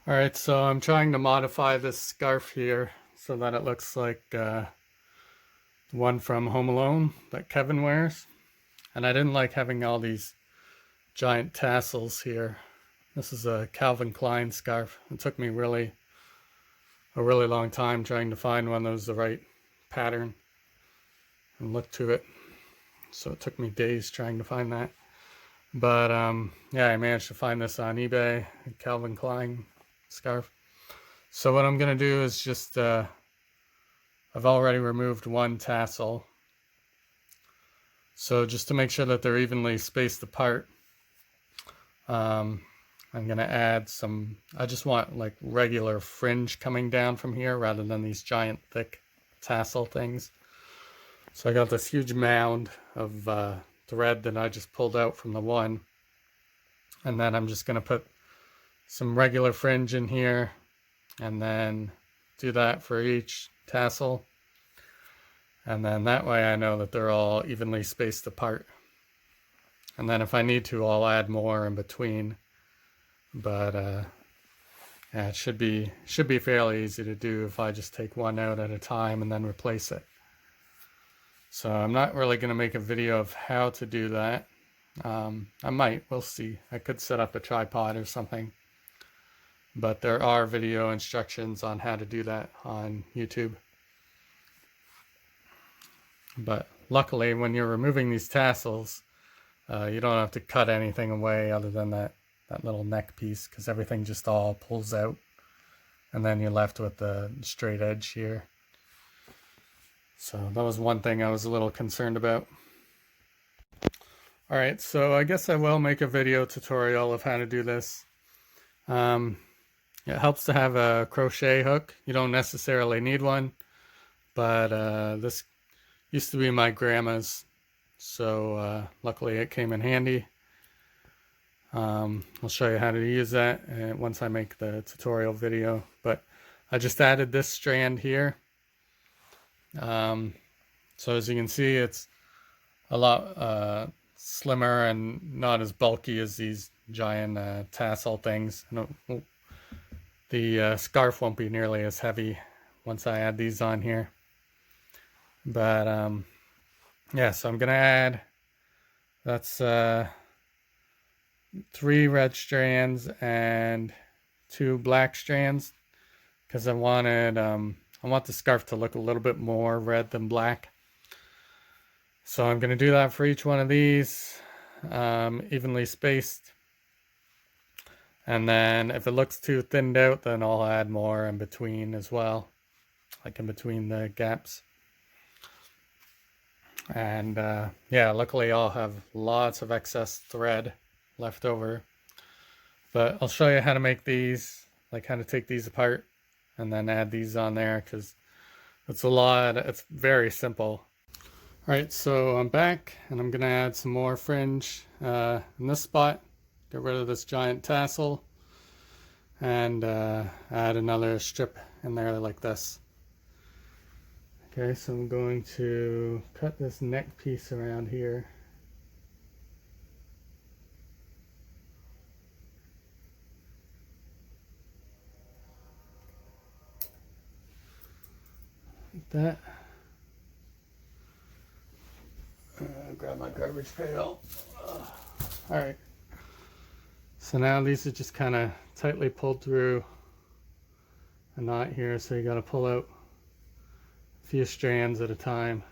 Alright, so I'm trying to modify this scarf here so that it looks like the one from Home Alone that Kevin wears. And I didn't like having all these giant tassels here. This is a Calvin Klein scarf. It took me a really long time trying to find one that was the right pattern and look to it. So it took me days trying to find that. But yeah, I managed to find this on eBay, a Calvin Klein scarf. So what I'm going to do is just, I've already removed one tassel. So just to make sure that they're evenly spaced apart, I'm going to add some, I just want like regular fringe coming down from here rather than these giant thick tassel things. So I got this huge mound of thread that I just pulled out from the one. And then I'm just going to put some regular fringe in here and then do that for each tassel. And then that way I know that they're all evenly spaced apart. And then if I need to, I'll add more in between. But yeah, it should be fairly easy to do if I just take one out at a time and then replace it. So I'm not really going to make a video of how to do that. I might, we'll see. I could set up a tripod or something. But there are video instructions on how to do that on YouTube. But luckily, when you're removing these tassels, you don't have to cut anything away other than that little neck piece, because everything just all pulls out. And then you're left with the straight edge here. So that was one thing I was a little concerned about. Alright, so I guess I will make a video tutorial of how to do this. It helps to have a crochet hook. You don't necessarily need one, but this used to be my grandma's, so luckily it came in handy. I'll show you how to use that once I make the tutorial video, but I just added this strand here. So as you can see, it's a lot slimmer and not as bulky as these giant tassel things. The scarf won't be nearly as heavy once I add these on here. But yeah, so I'm going to add, that's 3 red strands and 2 black strands, because I want the scarf to look a little bit more red than black. So I'm going to do that for each one of these, evenly spaced. And then if it looks too thinned out, then I'll add more in between as well, like in between the gaps. And yeah, luckily I'll have lots of excess thread left over. But I'll show you how to make these, like how to take these apart and then add these on there, because it's very simple. Alright, so I'm back and I'm going to add some more fringe in this spot. Get rid of this giant tassel and add another strip in there like this. Okay, so I'm going to cut this neck piece around here. Like that. Grab my garbage pail. Alright. So now these are just kind of tightly pulled through a knot here, so you got to pull out a few strands at a time.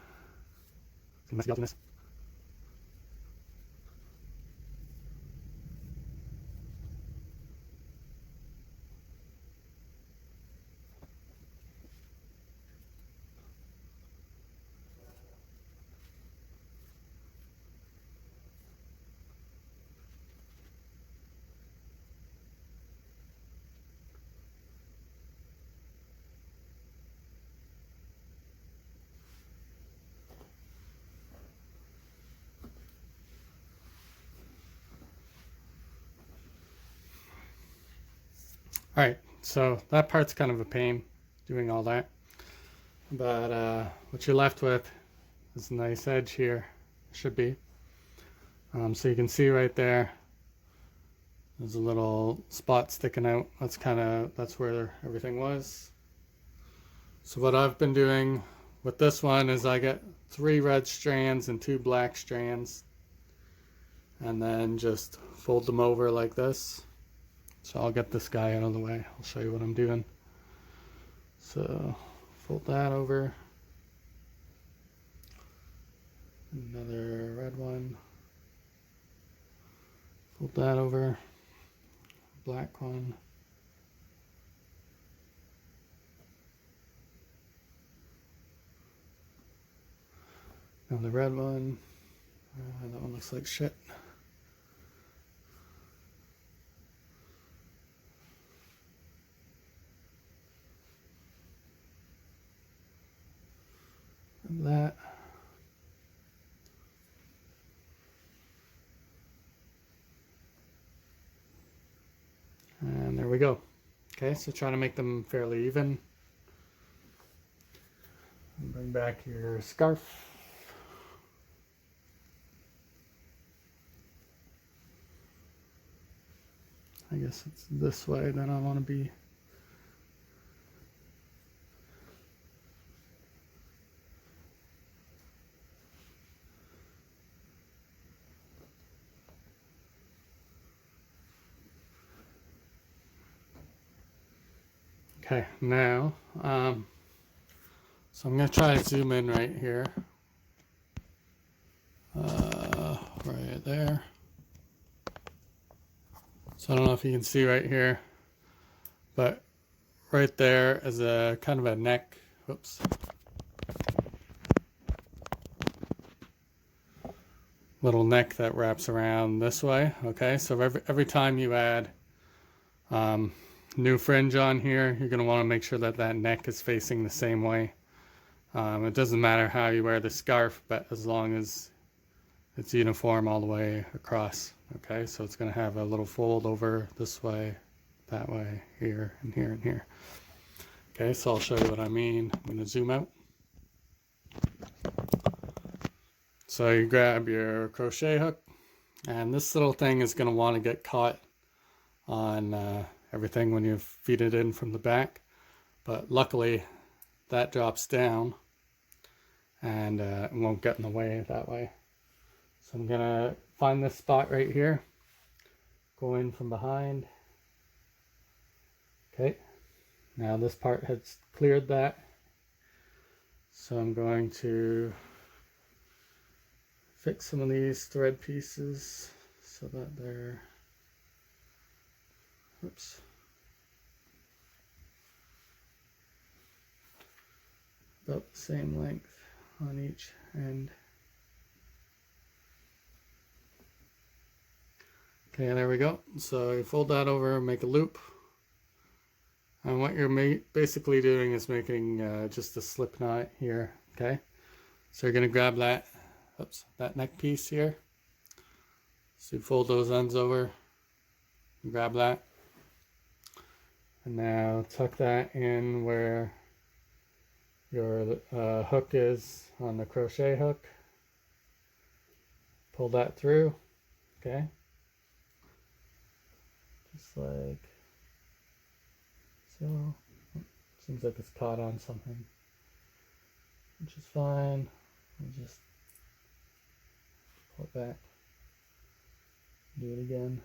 Alright, so that part's kind of a pain, doing all that. But what you're left with is a nice edge here, should be. So you can see right there, There's a little spot sticking out. That's where everything was. So what I've been doing with this one is I get 3 red strands and 2 black strands, and then just fold them over like this. So I'll get this guy out of the way. I'll show you what I'm doing. So fold that over. Another red one. Fold that over. Black one. Another red one. That one looks like shit. And that. And there we go. Okay, so trying to make them fairly even. And bring back your scarf. I guess it's this way that I want to be. Okay, now, so I'm going to try to zoom in right here. Right there. So I don't know if you can see right here, but right there is a kind of a neck. Whoops. Little neck that wraps around this way. Okay, so every time you add new fringe on here, you're going to want to make sure that that neck is facing the same way. It doesn't matter how you wear the scarf, but as long as it's uniform all the way across. Okay, so it's going to have a little fold over this way, that way, here, and here, and here. Okay, so I'll show you what I mean. I'm going to zoom out. So you grab your crochet hook, and this little thing is going to want to get caught on everything when you feed it in from the back. But luckily, that drops down, and it won't get in the way that way. So I'm going to find this spot right here, go in from behind. Okay, now this part has cleared that. So I'm going to fix some of these thread pieces so that they're, oops, about the same length on each end. Okay, there we go. So you fold that over, make a loop. And what you're basically doing is making just a slip knot here, okay? So you're gonna grab that, oops, that neck piece here. So you fold those ends over, grab that. And now tuck that in where your hook is on the crochet hook. Pull that through, okay? Just like so. Seems like it's caught on something, which is fine. We'll just pull it back. Do it again.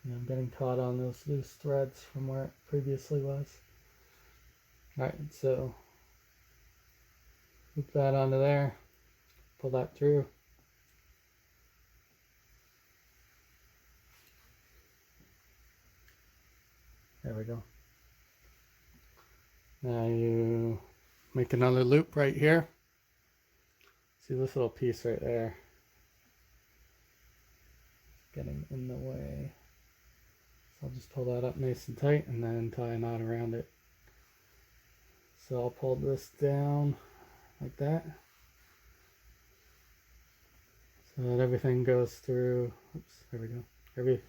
And I'm getting caught on those loose threads from where it previously was. Alright, so loop that onto there, pull that through. There we go. Now you make another loop right here. See this little piece right there? It's getting in the way. So I'll just pull that up nice and tight and then tie a knot around it. So I'll pull this down like that, so that everything goes through. Oops, there we go. Every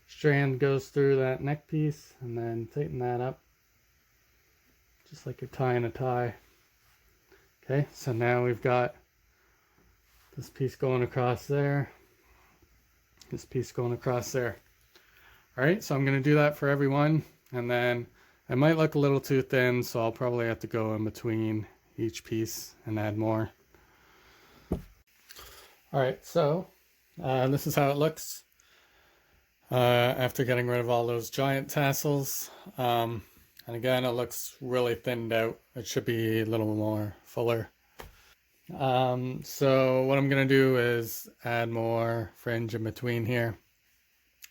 strand goes through that neck piece, and then tighten that up. just like you're tying a tie. Okay, so now we've got this piece going across there, this piece going across there. All right, so I'm going to do that for everyone, and then it might look a little too thin, so I'll probably have to go in between each piece and add more. All right, so this is how it looks after getting rid of all those giant tassels. And again, it looks really thinned out. It should be a little more fuller. So what I'm going to do is add more fringe in between here,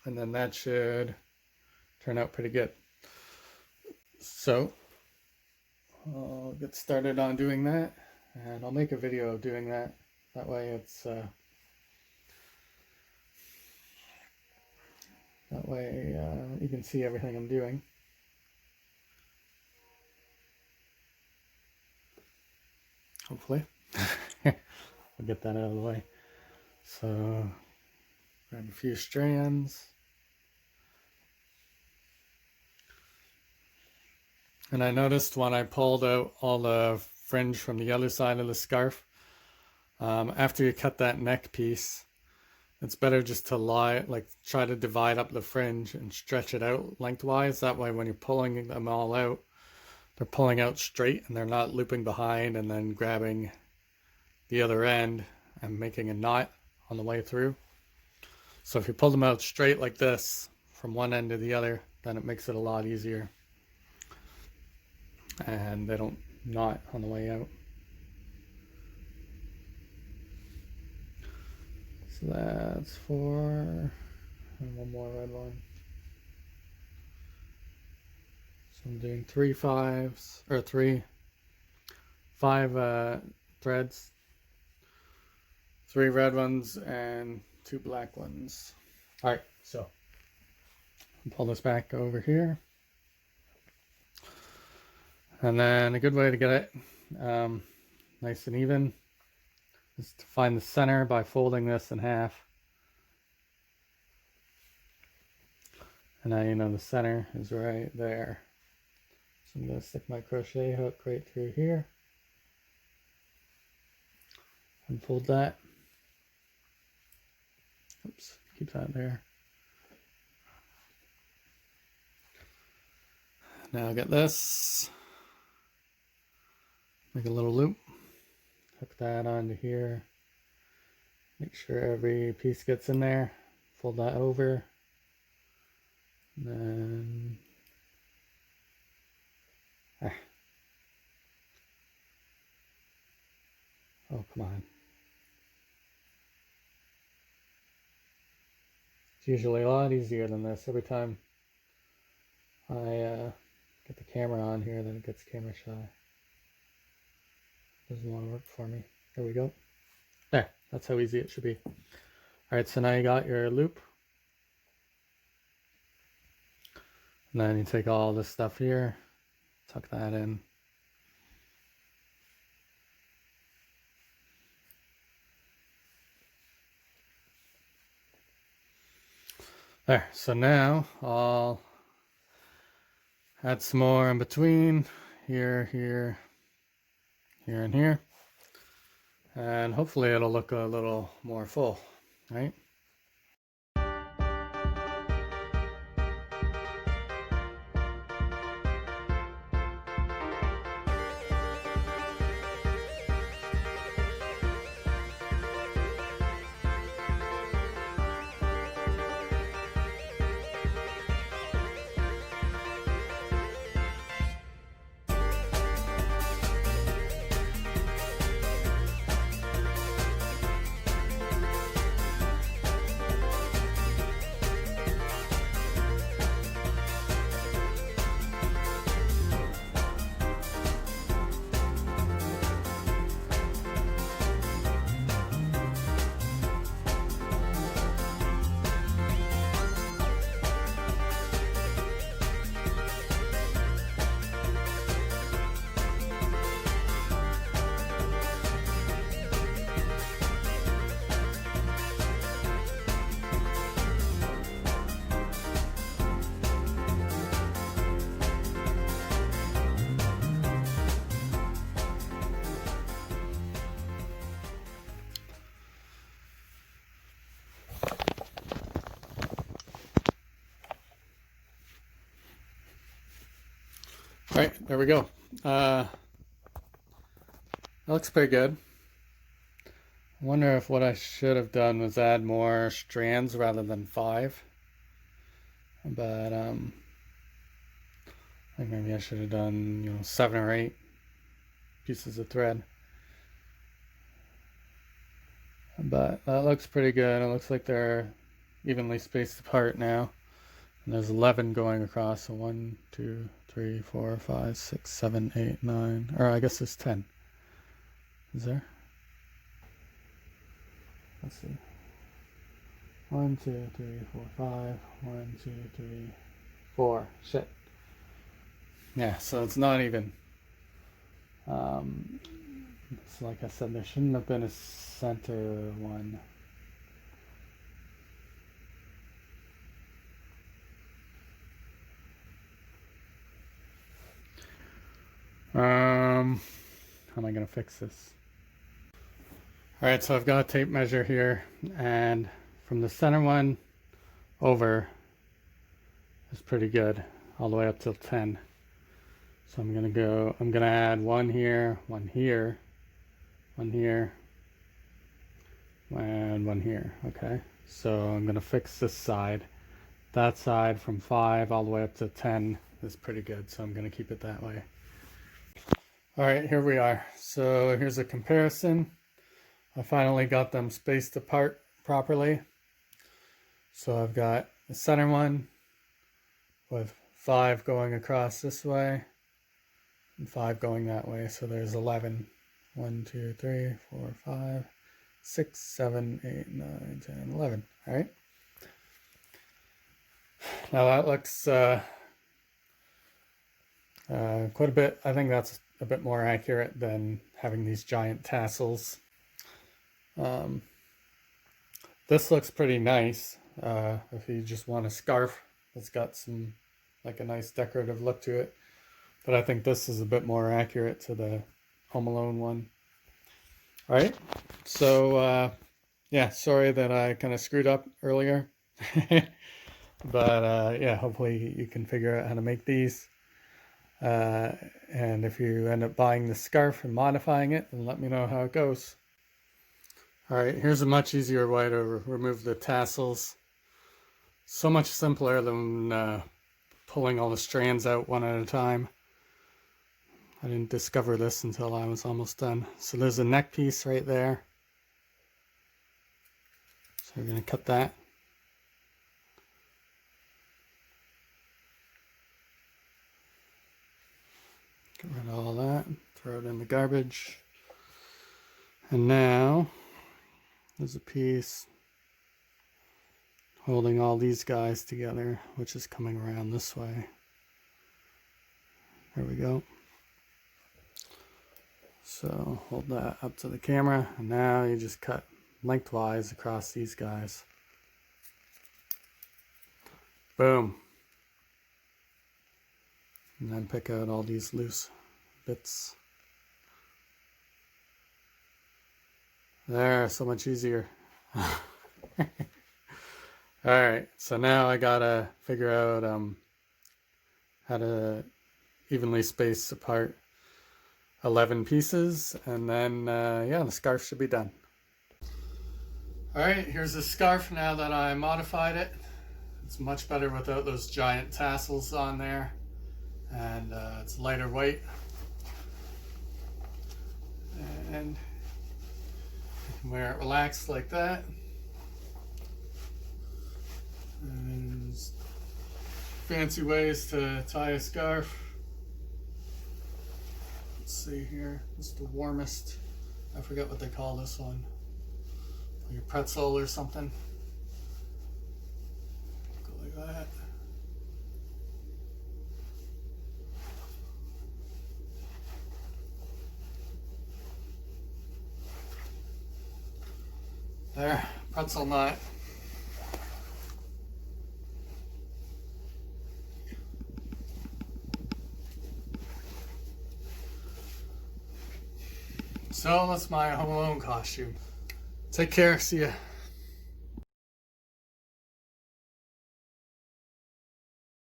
and then that should turn out pretty good. So I'll get started on doing that, and I'll make a video of doing that. That way it's you can see everything I'm doing. Hopefully. We'll get that out of the way. So grab a few strands. And I noticed when I pulled out all the fringe from the other side of the scarf, after you cut that neck piece, it's better just to try to divide up the fringe and stretch it out lengthwise. That way when you're pulling them all out, they're pulling out straight and they're not looping behind and then grabbing the other end and making a knot on the way through. So if you pull them out straight like this from one end to the other, then it makes it a lot easier. And they don't knot on the way out. So that's 4, and one more red one. So I'm doing 3 5s, or 5 threads, 3 red ones and 2 black ones. All right, so I'll pull this back over here. And then a good way to get it nice and even is to find the center by folding this in half. And now you know the center is right there. So I'm going to stick my crochet hook right through here and fold that. Oops, keep that there. Now get this. Make a little loop, hook that onto here, make sure every piece gets in there, fold that over, and then oh, come on. It's usually a lot easier than this. Every time I get the camera on here, then it gets camera shy. Doesn't want to work for me. There we go. There, that's how easy it should be. Alright, so now you got your loop. And then you take all this stuff here, tuck that in. There, so now I'll add some more in between, here, here, here and here, and hopefully it'll look a little more full, right? Alright, there we go. That looks pretty good. I wonder if what I should have done was add more strands rather than 5. But I think maybe I should have done, 7 or 8 pieces of thread. But that looks pretty good. It looks like they're evenly spaced apart now. And there's 11 going across. So 1, 2, 3, 4, 5, 6, 7, 8, 9. Or I guess there's 10. Is there? Let's see. 1, 2, 3, 4, 5. 1, 2, 3, 4. Shit. Yeah, so it's not even. So like I said, there shouldn't have been a center one. How am I going to fix this? Alright, so I've got a tape measure here, and from the center one over is pretty good, all the way up till 10. So I'm going to add 1 here, 1 here, 1 here, and 1 here. Okay, so I'm going to fix this side. That side from 5 all the way up to 10 is pretty good, so I'm going to keep it that way. Alright, here we are. So here's a comparison. I finally got them spaced apart properly. So I've got the center one with 5 going across this way and 5 going that way. So there's 11. 1, 2, 3, 4, 5, 6, 7, 8, 9, 10, 11. All right. Now that looks quite a bit. I think that's a bit more accurate than having these giant tassels. This looks pretty nice. If you just want a scarf that's got some, like a nice decorative look to it. But I think this is a bit more accurate to the Home Alone one. All right. So, yeah, sorry that I kind of screwed up earlier. But, yeah, hopefully you can figure out how to make these. And if you end up buying the scarf and modifying it, then let me know how it goes. All right, here's a much easier way to remove the tassels. So much simpler than pulling all the strands out one at a time. I didn't discover this until I was almost done. So there's a neck piece right there. So we're going to cut that. Get rid of all that. Throw it in the garbage. And now there's a piece holding all these guys together, which is coming around this way. There we go. So hold that up to the camera, and now you just cut lengthwise across these guys. Boom. And then pick out all these loose bits. There, so much easier. Alright, so now I gotta figure out how to evenly space apart 11 pieces, and then yeah, the scarf should be done. Alright, here's the scarf now that I modified it. It's much better without those giant tassels on there, and it's lighter weight. And you can wear it relaxed like that. And there's fancy ways to tie a scarf. Let's see here. It's the warmest. I forget what they call this one. Like a pretzel or something. Go like that. There, pretzel knot. So that's my Home Alone costume. Take care, see ya.